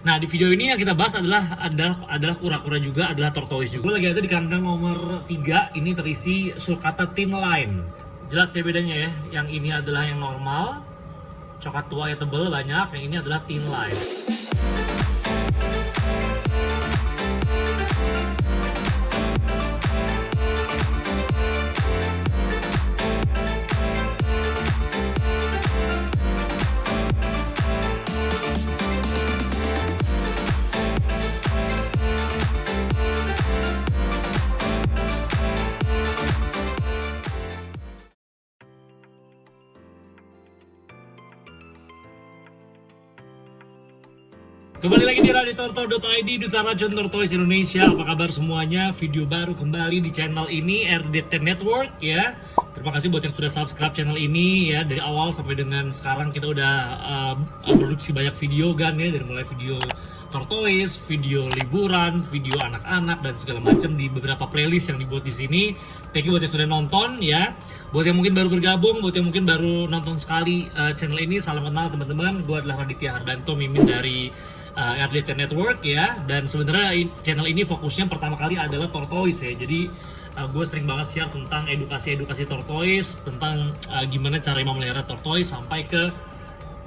Nah, di video ini yang kita bahas adalah kura-kura juga, adalah tortoise juga. Gue lagi ada di kandang nomor 3, ini terisi sulcata thin line. Jelas ya bedanya ya. Yang ini adalah yang normal, coklat tua ya tebel banyak, yang ini adalah thin line. Kembali lagi di radiotorto.id, Duta Racun Tortoise Indonesia. Apa kabar semuanya? Video baru kembali di channel ini, RDT Network ya. Terima kasih buat yang sudah subscribe channel ini ya. Dari awal sampai dengan sekarang kita udah produksi banyak video kan ya. Dari mulai video tortoise, video liburan, video anak-anak dan segala macam di beberapa playlist yang dibuat di sini. Thank you buat yang sudah nonton ya. Buat yang mungkin baru bergabung, buat yang mungkin baru nonton sekali channel ini, salam kenal teman-teman. Gue adalah Raditya Hardanto, mimin dari RDT Network ya. Dan sebenarnya channel ini fokusnya pertama kali adalah tortoise ya. Jadi gue sering banget share tentang edukasi tortoise, tentang gimana cara memelihara tortoise sampai ke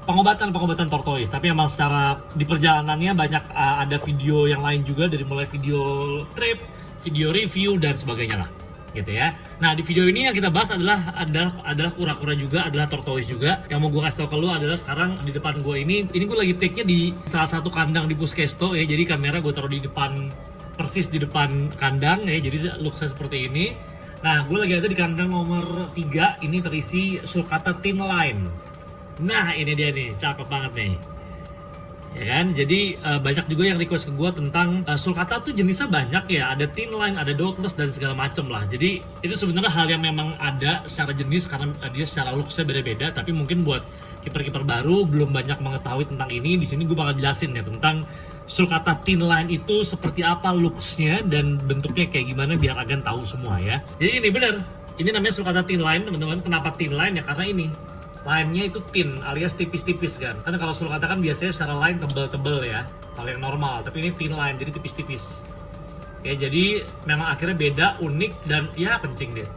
pengobatan tortoise. Tapi emang secara di perjalanannya banyak ada video yang lain juga, dari mulai video trip, video review dan sebagainya lah gitu ya. Nah, di video ini yang kita bahas adalah kura-kura juga, adalah tortoise juga. Yang mau gue kasih tau ke lu adalah sekarang di depan gue ini gue lagi take-nya di salah satu kandang di Puskesto ya. Jadi kamera gue taruh di depan, persis di depan kandang ya. Jadi look saya seperti ini. Nah, gue lagi ada di kandang nomor 3, ini terisi sulcata thin line. Nah, ini dia nih, cakep banget nih. Ya kan, jadi banyak juga yang request ke gue tentang sulcata tuh jenisnya banyak ya, ada thin line, ada dotless dan segala macem lah. Jadi itu sebenarnya hal yang memang ada secara jenis karena dia secara looksnya beda-beda. Tapi mungkin buat kiper-kiper baru belum banyak mengetahui tentang ini. Di sini gue bakal jelasin ya tentang sulcata thin line itu seperti apa looksnya dan bentuknya kayak gimana biar agan tahu semua ya. Jadi ini bener, ini namanya sulcata thin line teman-teman. Kenapa thin line ya? Karena ini line-nya itu thin alias tipis-tipis kan. Karena kalau sulcata kan biasanya secara line tebel-tebel ya, kalau yang normal. Tapi ini thin line, jadi tipis-tipis. Ya, jadi memang akhirnya beda, unik, dan ya kencing deh.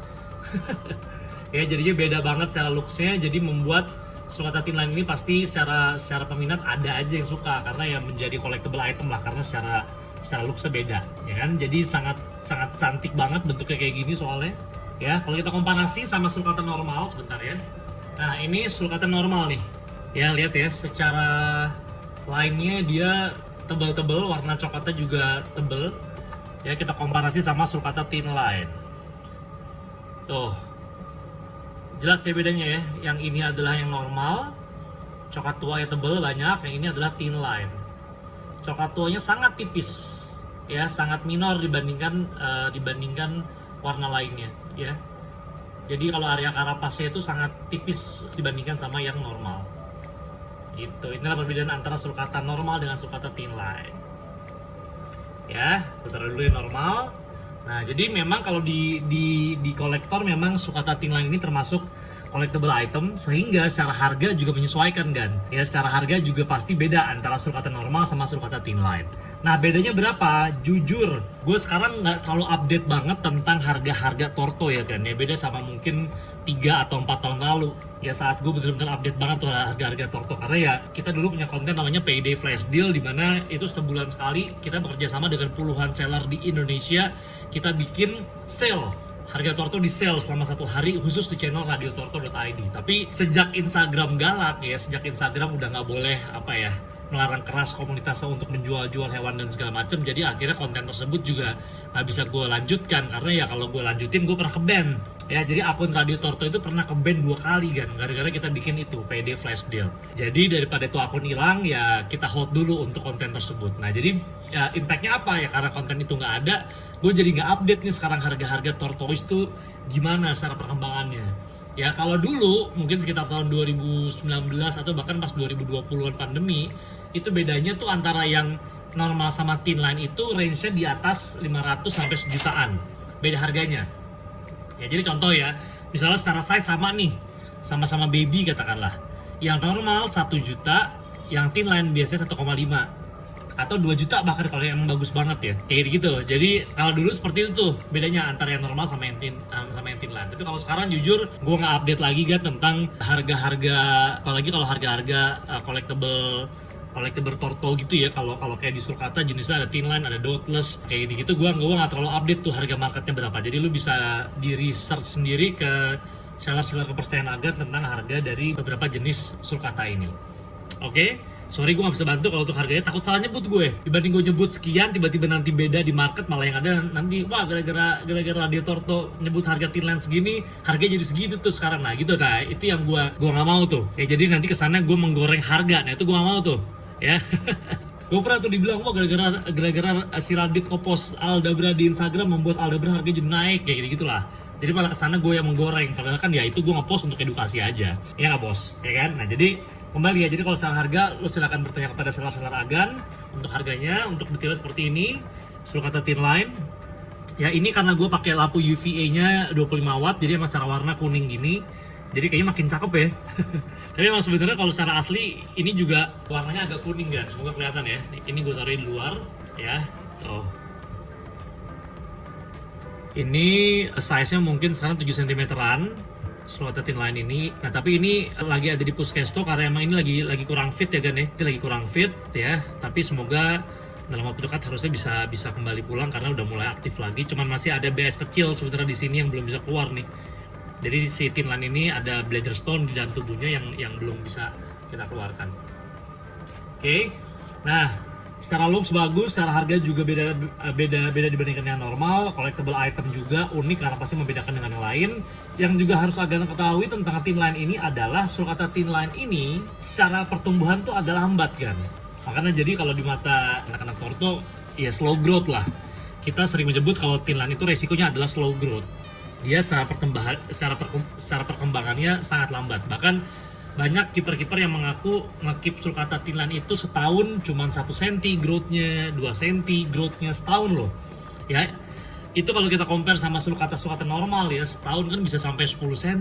Ya, jadinya beda banget secara looks-nya. Jadi membuat sulcata thin line ini pasti secara peminat ada aja yang suka. Karena ya menjadi collectible item lah, karena secara looks-nya beda. Ya kan, jadi sangat cantik banget bentuknya kayak gini soalnya. Ya, kalau kita komparasi sama sulcata normal, sebentar ya. Nah, ini sulcata normal nih. Ya, lihat ya, secara line-nya dia tebel-tebel, warna coklatnya juga tebel. Ya, kita komparasi sama sulcata thin line. Tuh. Jelas ya bedanya ya. Yang ini adalah yang normal, coklat tua ya tebel banyak, yang ini adalah thin line. Coklat tuanya sangat tipis. Ya, sangat minor dibandingkan warna lainnya, ya. Jadi kalau area karapasnya itu sangat tipis dibandingkan sama yang normal. Gitu. Inilah perbedaan antara sulcata normal dengan sulcata thin line. Ya, kita taruh dulu yang normal. Nah, jadi memang kalau di kolektor memang sulcata thin line ini termasuk collectible item, sehingga secara harga juga menyesuaikan kan. Ya, secara harga juga pasti beda antara sulcata normal sama sulcata thin line. Nah, bedanya berapa? Jujur, gue sekarang nggak terlalu update banget tentang harga-harga torto ya kan. Ya, beda sama mungkin 3 atau 4 tahun lalu. Ya, saat gue benar-benar update banget tuh harga-harga torto. Karena ya, kita dulu punya konten namanya Payday Flash Deal, dimana itu sebulan sekali kita bekerja sama dengan puluhan seller di Indonesia. Kita bikin sale. Harga torto di sale selama 1 hari khusus di channel radiotorto.id. Tapi sejak Instagram galak ya, sejak Instagram udah nggak boleh melarang keras komunitasnya untuk menjual-jual hewan dan segala macam. Jadi akhirnya konten tersebut juga nggak bisa gue lanjutkan, karena ya kalau gue lanjutin gue pernah ke-ban. Ya, jadi akun Radio Torto itu pernah ke-ban 2 kali kan, gara-gara kita bikin itu Payday Flash Deal. Jadi daripada itu akun hilang, ya kita hold dulu untuk konten tersebut. Nah, jadi ya impactnya apa ya, karena konten itu nggak ada, gue jadi nggak update nih sekarang harga-harga tortoise tuh gimana secara perkembangannya. Ya, kalau dulu mungkin sekitar tahun 2019 atau bahkan pas 2020-an pandemi, itu bedanya tuh antara yang normal sama thin line itu range-nya di atas 500 sampai sejutaan. Beda harganya. Ya, jadi contoh ya, misalnya secara size sama nih, sama-sama baby katakanlah. Yang normal 1 juta, yang thin line biasanya 1,5. atau 2 juta bahkan kalau yang emang bagus banget ya, kayak gitu. Jadi kalau dulu seperti itu tuh bedanya antara yang normal sama yang tinlan. Tapi kalau sekarang jujur gue nggak update lagi kan tentang harga-harga, apalagi kalau harga-harga collectible torto gitu ya. Kalau kayak di Sulcata jenisnya ada tinline, ada dotless kayak gitu, gue nggak terlalu update tuh harga marketnya berapa. Jadi lu bisa di research sendiri ke seller-seller kepercayaan Agan tentang harga dari beberapa jenis sulcata ini. Oke, sorry gue nggak bisa bantu kalau untuk harganya, takut salah nyebut gue. Dibanding gue nyebut sekian, tiba-tiba nanti beda di market, malah yang ada nanti wah gara-gara Radio Torto nyebut harga tinline segini, harganya jadi segitu tuh sekarang. Nah gitu kan, itu yang gue nggak mau tuh. Ya jadi nanti kesannya gue menggoreng harga, nah itu gue nggak mau tuh, ya. Gue pernah tuh dibilang, wah gara-gara si Radit ngepost Aldabra di Instagram membuat Aldabra harganya jadi naik, kayak gitu-gitulah. Jadi malah kesana gue yang menggoreng, padahal kan ya itu gue ngepost untuk edukasi aja, ya nggak bos, ya kan? Nah jadi kembali ya, jadi kalau soal harga, lo silakan bertanya kepada seller-seller Agan untuk harganya, untuk detailnya seperti ini, Sulcata tinline. Ya ini karena gue pakai lampu UVA-nya 25 watt, jadi emang secara warna kuning gini, jadi kayaknya makin cakep ya. Tapi emang sebenarnya kalau secara asli ini juga warnanya agak kuning kan, semoga kelihatan ya. Ini gue taruh di luar, ya. Oh. Ini size-nya mungkin sekarang 7 cm-an Sulcata tinline ini. Nah tapi ini lagi ada di Puskesto karena emang ini lagi kurang fit ya Gan ya. Ini lagi kurang fit ya. Tapi semoga dalam waktu dekat harusnya bisa kembali pulang karena udah mulai aktif lagi. Cuman masih ada BS kecil sebenarnya di sini yang belum bisa keluar nih. Jadi si tinline ini ada Bladderstone di dalam tubuhnya yang belum bisa kita keluarkan. Oke. Nah, secara looks bagus, secara harga juga beda dibandingkan yang normal. Collectible item juga unik karena pasti membedakan dengan yang lain. Yang juga harus Agan ketahui tentang tinline ini adalah Sulcata tinline ini secara pertumbuhan tuh agak lambat kan. Makanya jadi kalau di mata anak-anak torto ya slow growth lah. Kita sering menyebut kalau tinline itu resikonya adalah slow growth. Dia secara perkembangannya sangat lambat. Bahkan banyak kiper-kiper yang mengaku ngekip Sulcata tinline itu setahun cuma 1 cm growth-nya, 2 cm growth-nya setahun loh. Ya, itu kalau kita compare sama Sulcata normal ya, setahun kan bisa sampai 10 cm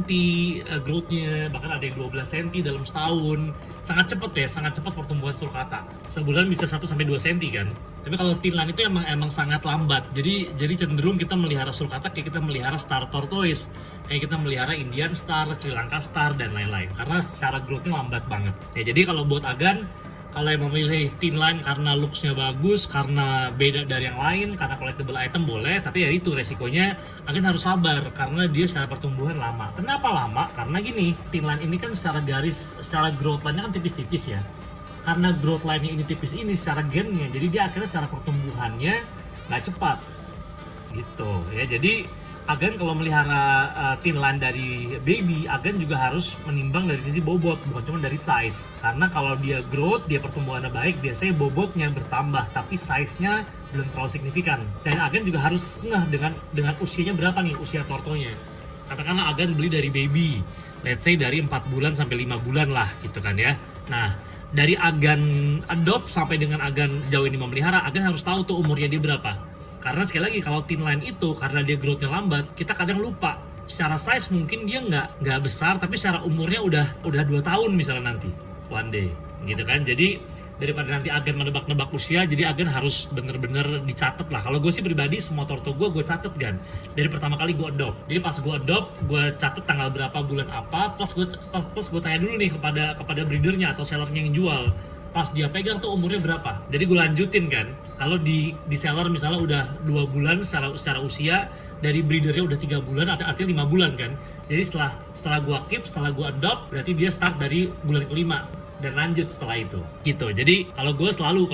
growth-nya, bahkan ada yang 12 cm dalam setahun. Sangat cepat ya, sangat cepat pertumbuhan Sulcata. Sebulan bisa 1 sampai 2 cm kan. Tapi kalau tinline itu emang sangat lambat. Jadi cenderung kita melihara Sulcata kayak kita melihara Star Tortoise, kayak kita melihara Indian Star, Sri Lanka Star dan lain-lain. Karena secara growth-nya lambat banget. Ya jadi kalau buat Agan, kalau yang memilih tinline karena looks-nya bagus, karena beda dari yang lain, karena collectible item boleh, tapi ya itu resikonya Agan harus sabar karena dia secara pertumbuhan lama. Kenapa lama? Karena gini, tinline ini kan secara garis, secara growth line-nya kan tipis-tipis ya. Karena growth line-nya ini tipis ini secara gennya, jadi dia akhirnya secara pertumbuhannya nggak cepat. Gitu ya, jadi Agan kalau melihara tinline dari baby, Agan juga harus menimbang dari sisi bobot, bukan cuma dari size. Karena kalau dia growth, dia pertumbuhannya baik, biasanya bobotnya bertambah, tapi size-nya belum terlalu signifikan. Dan Agan juga harus ngeh dengan usianya berapa nih, usia tortonya. Katakanlah Agan beli dari baby, let's say dari 4 bulan sampai 5 bulan lah gitu kan ya. Nah, dari Agan adopt sampai dengan Agan jauh ini memelihara, Agan harus tahu tuh umurnya dia berapa. Karena sekali lagi kalau tinline itu karena dia growth-nya lambat, kita kadang lupa. Secara size mungkin dia nggak besar, tapi secara umurnya udah 2 tahun misalnya nanti, one day, gitu kan. Jadi daripada nanti Agan menebak-nebak usia, jadi Agan harus bener-bener dicatat lah. Kalau gue sih pribadi semua torto gue catet kan. Dari pertama kali gue adopt. Jadi pas gue adopt, gue catet tanggal berapa, bulan apa, plus gue tanya dulu nih kepada breedernya atau sellernya yang jual. Pas dia pegang tuh umurnya berapa. Jadi gue lanjutin kan. Kalau di seller misalnya udah 2 bulan secara usia, dari breedernya udah 3 bulan, artinya 5 bulan kan. Jadi setelah gue keep, setelah gue adopt, berarti dia start dari bulan kelima dan lanjut setelah itu gitu. Jadi kalau gue selalu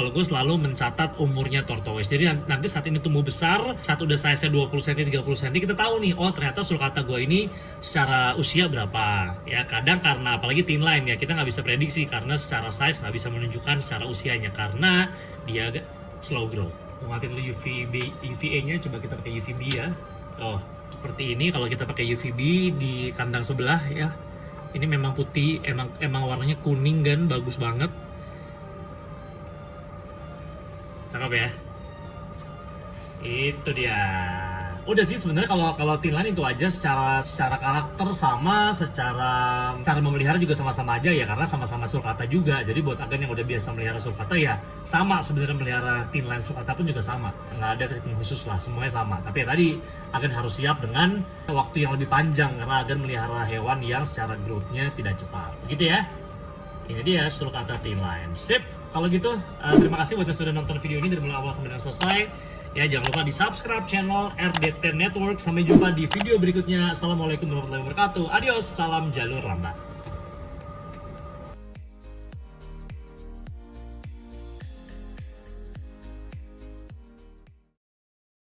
mencatat umurnya tortoise. Jadi nanti saat ini tumbuh besar, saat udah size-nya 20 cm 30 cm, kita tahu nih, oh ternyata Sulcata gue ini secara usia berapa ya. Kadang karena apalagi tinline ya, kita nggak bisa prediksi karena secara size nggak bisa menunjukkan secara usianya karena dia agak slow grow. Matiin dulu UVA-nya, coba kita pakai UVB ya. Oh seperti ini kalau kita pakai UVB di kandang sebelah ya. Ini memang putih, emang warnanya kuning kan, bagus banget. Cakep ya. Itu dia. Udah sih sebenarnya kalau Thin Line itu aja, secara karakter sama, secara cara memelihara juga sama-sama aja ya, karena sama-sama sulcata juga. Jadi buat agen yang udah biasa melihara sulcata ya sama sebenarnya, melihara Thin Line sulcata pun juga sama. Nggak ada treatment khusus lah, semuanya sama. Tapi ya tadi agen harus siap dengan waktu yang lebih panjang karena agen melihara hewan yang secara growth-nya tidak cepat. Begitu ya. Ini dia sulcata Thin Line. Sip. Kalau gitu, terima kasih buat yang sudah nonton video ini dari mulai awal sampai dengan selesai. Ya, jangan lupa di subscribe channel RDT Network. Sampai jumpa di video berikutnya. Assalamualaikum warahmatullahi wabarakatuh. Adios, salam jalur lambat.